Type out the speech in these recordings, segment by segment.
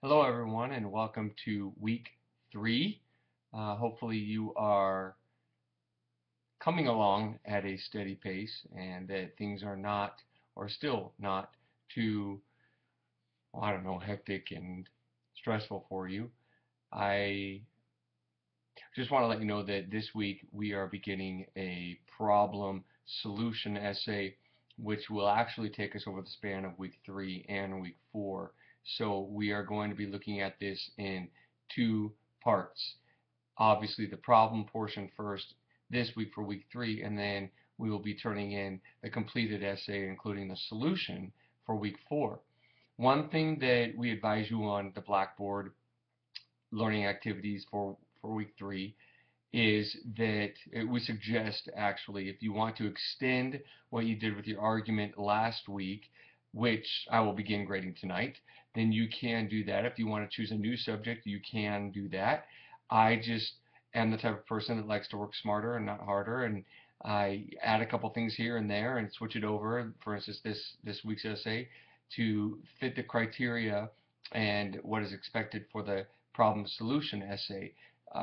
Hello, everyone, and welcome to week 3. Hopefully, you are coming along at a steady pace and that things are not, or still not, too, I don't know, hectic and stressful for you. I just want to let you know that this week we are beginning a problem solution essay, which will actually take us over the span of week 3 and week 4. So, we are going to be looking at this in two parts. Obviously the problem portion first this week for week 3, and then we will be turning in the completed essay including the solution for week 4. One thing that we advise you on the Blackboard learning activities for week 3 is that we suggest, actually, if you want to extend what you did with your argument last week, which I will begin grading tonight, then you can do that. If you want to choose a new subject, you can do that. I just am the type of person that likes to work smarter and not harder, and I add a couple things here and there and switch it over. For instance, this week's essay to fit the criteria and what is expected for the problem solution essay.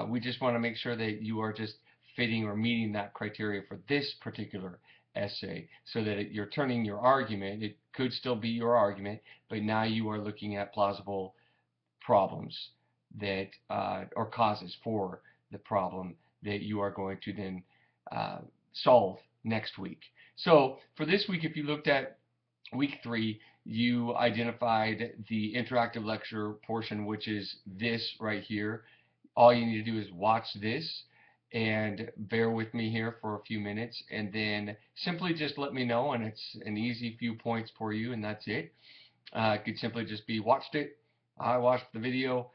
We just want to make sure that you are just fitting or meeting that criteria for this particular essay, so that you're turning your argument. It could still be your argument, but now you are looking at plausible problems that or causes for the problem that you are going to then uh, solve next week. So for this week, if you looked at week 3, you identified the interactive lecture portion, which is this right here. All you need to do is watch this and bear with me here for a few minutes, and then simply just let me know, and it's an easy few points for you, and that's it. It could simply just be watched it, I watched the video,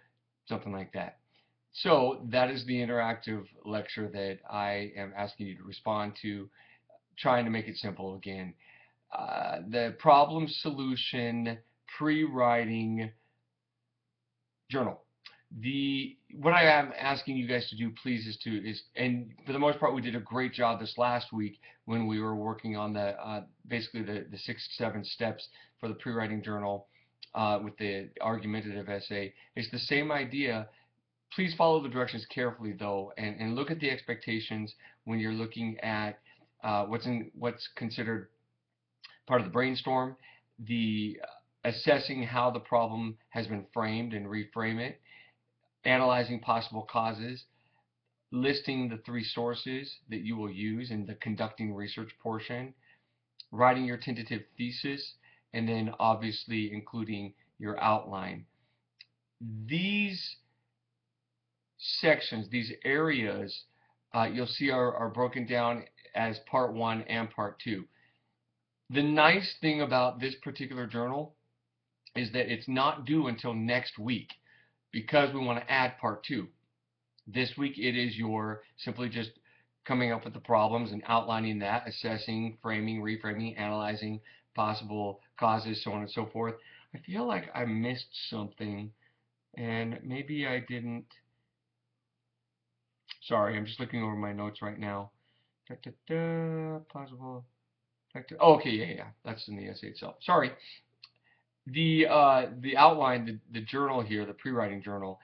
something like that. So that is the interactive lecture that I am asking you to respond to, trying to make it simple again. The problem solution pre-writing journal. What I am asking you guys to do, please, and for the most part, we did a great job this last week when we were working on the basically the 6 7 steps for the pre-writing journal with the argumentative essay. It's the same idea. Please follow the directions carefully, though, and look at the expectations when you're looking at what's considered part of the brainstorm, the assessing how the problem has been framed and reframe it, analyzing possible causes, listing the 3 sources that you will use in the conducting research portion, writing your tentative thesis, and then obviously including your outline. These sections, these areas, you'll see are broken down as part 1 and part 2. The nice thing about this particular journal is that it's not due until next week, because we want to add part 2. This week it is your simply just coming up with the problems and outlining that, assessing, framing, reframing, analyzing possible causes, so on and so forth. I feel like I missed something, and maybe I didn't. Sorry, I'm just looking over my notes right now. Da, da, da, possible. Oh, okay, yeah, that's in the essay itself. Sorry. The outline, the journal here, the pre-writing journal,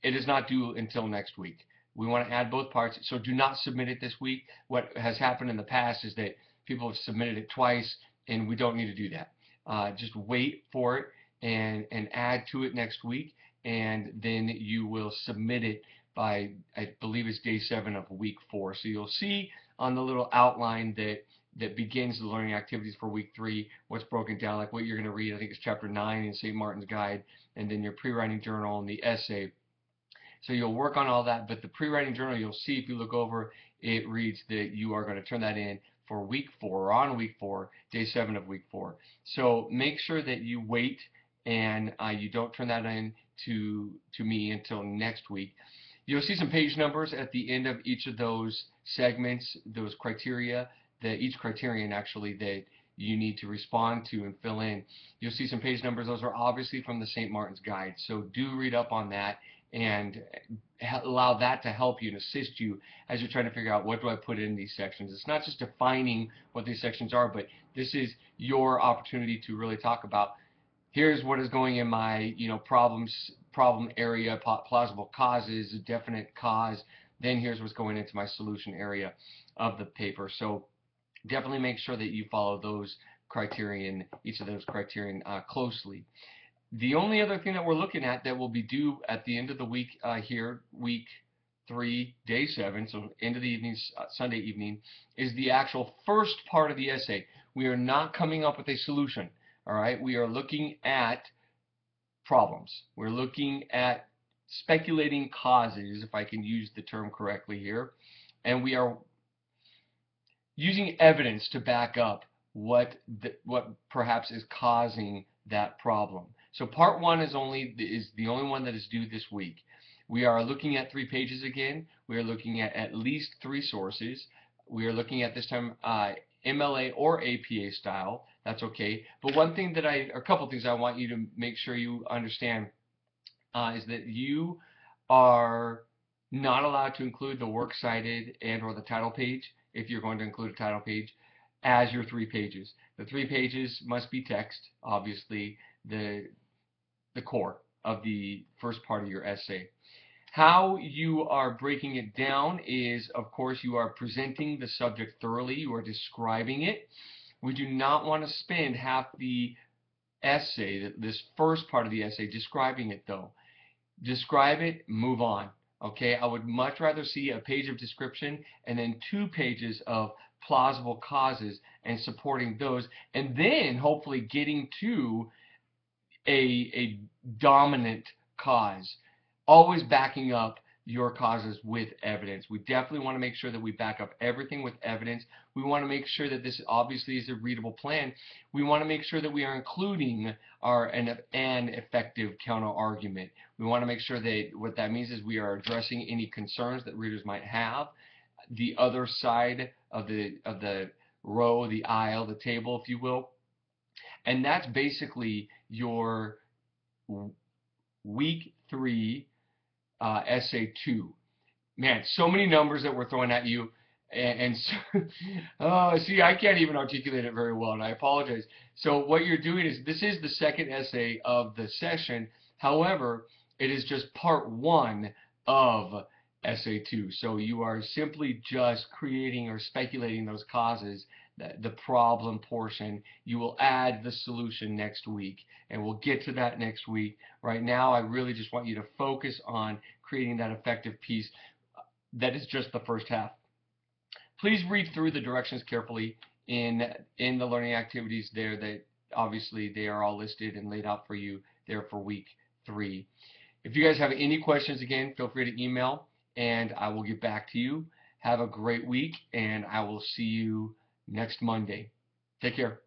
it is not due until next week. We want to add both parts, so do not submit it this week. What has happened in the past is that people have submitted it twice, and we don't need to do that. Just wait for it and add to it next week, and then you will submit it by, I believe it's day 7 of week 4. So you'll see on the little outline that begins the learning activities for week 3, what's broken down, like what you're going to read. I think it's chapter 9 in St. Martin's Guide, and then your pre-writing journal and the essay. So you'll work on all that, but the pre-writing journal, you'll see if you look over, it reads that you are going to turn that in for week 4, or on week 4, day 7 of week 4. So make sure that you wait and you don't turn that in to me until next week. You'll see some page numbers at the end of each of those segments, those criteria, each criterion actually that you need to respond to and fill in. You'll see some page numbers. Those are obviously from the St. Martin's Guide, so do read up on that and allow that to help you and assist you as you're trying to figure out what do I put in these sections. It's not just defining what these sections are, but this is your opportunity to really talk about, here's what is going in my problems problem area, plausible causes, a definite cause, then here's what's going into my solution area of the paper. So definitely make sure that you follow those criterion, each of those criterion closely. The only other thing that we're looking at that will be due at the end of the week here, week 3, day 7, so end of the evening, Sunday evening, is the actual first part of the essay. We are not coming up with a solution, all right? We are looking at problems. We're looking at speculating causes, if I can use the term correctly here, and we are using evidence to back up what perhaps is causing that problem. So part 1 is the only one that is due this week. We are looking at 3 pages again. We are looking at least 3 sources. We are looking at this time MLA or APA style. That's okay. But a couple things I want you to make sure you understand is that you are not allowed to include the works cited and or the title page, if you're going to include a title page, as your 3 pages. The 3 pages must be text, obviously, the core of the first part of your essay. How you are breaking it down is, of course, you are presenting the subject thoroughly. You are describing it. We do not want to spend half the essay, this first part of the essay, describing it, though. Describe it, move on. Okay, I would much rather see a page of description and then 2 pages of plausible causes and supporting those, and then hopefully getting to a dominant cause. Always backing up your causes with evidence. We definitely want to make sure that we back up everything with evidence. We want to make sure that this obviously is a readable plan. We want to make sure that we are including an effective counter argument. We want to make sure that what that means is we are addressing any concerns that readers might have. The other side of the row, the aisle, the table, if you will. And that's basically your week 3 essay 2. Man, so many numbers that we're throwing at you, and so, oh, see, I can't even articulate it very well, and I apologize. So what you're doing is, this is the second essay of the session. However, it is just part 1 of essay 2. So you are simply just creating or speculating those causes, the problem portion. You will add the solution next week, and we'll get to that next week. Right now, I really just want you to focus on creating that effective piece. That is just the first half. Please read through the directions carefully in the learning activities there. That obviously they are all listed and laid out for you there for week 3. If you guys have any questions, again, feel free to email and I will get back to you. Have a great week, and I will see you next Monday. Take care.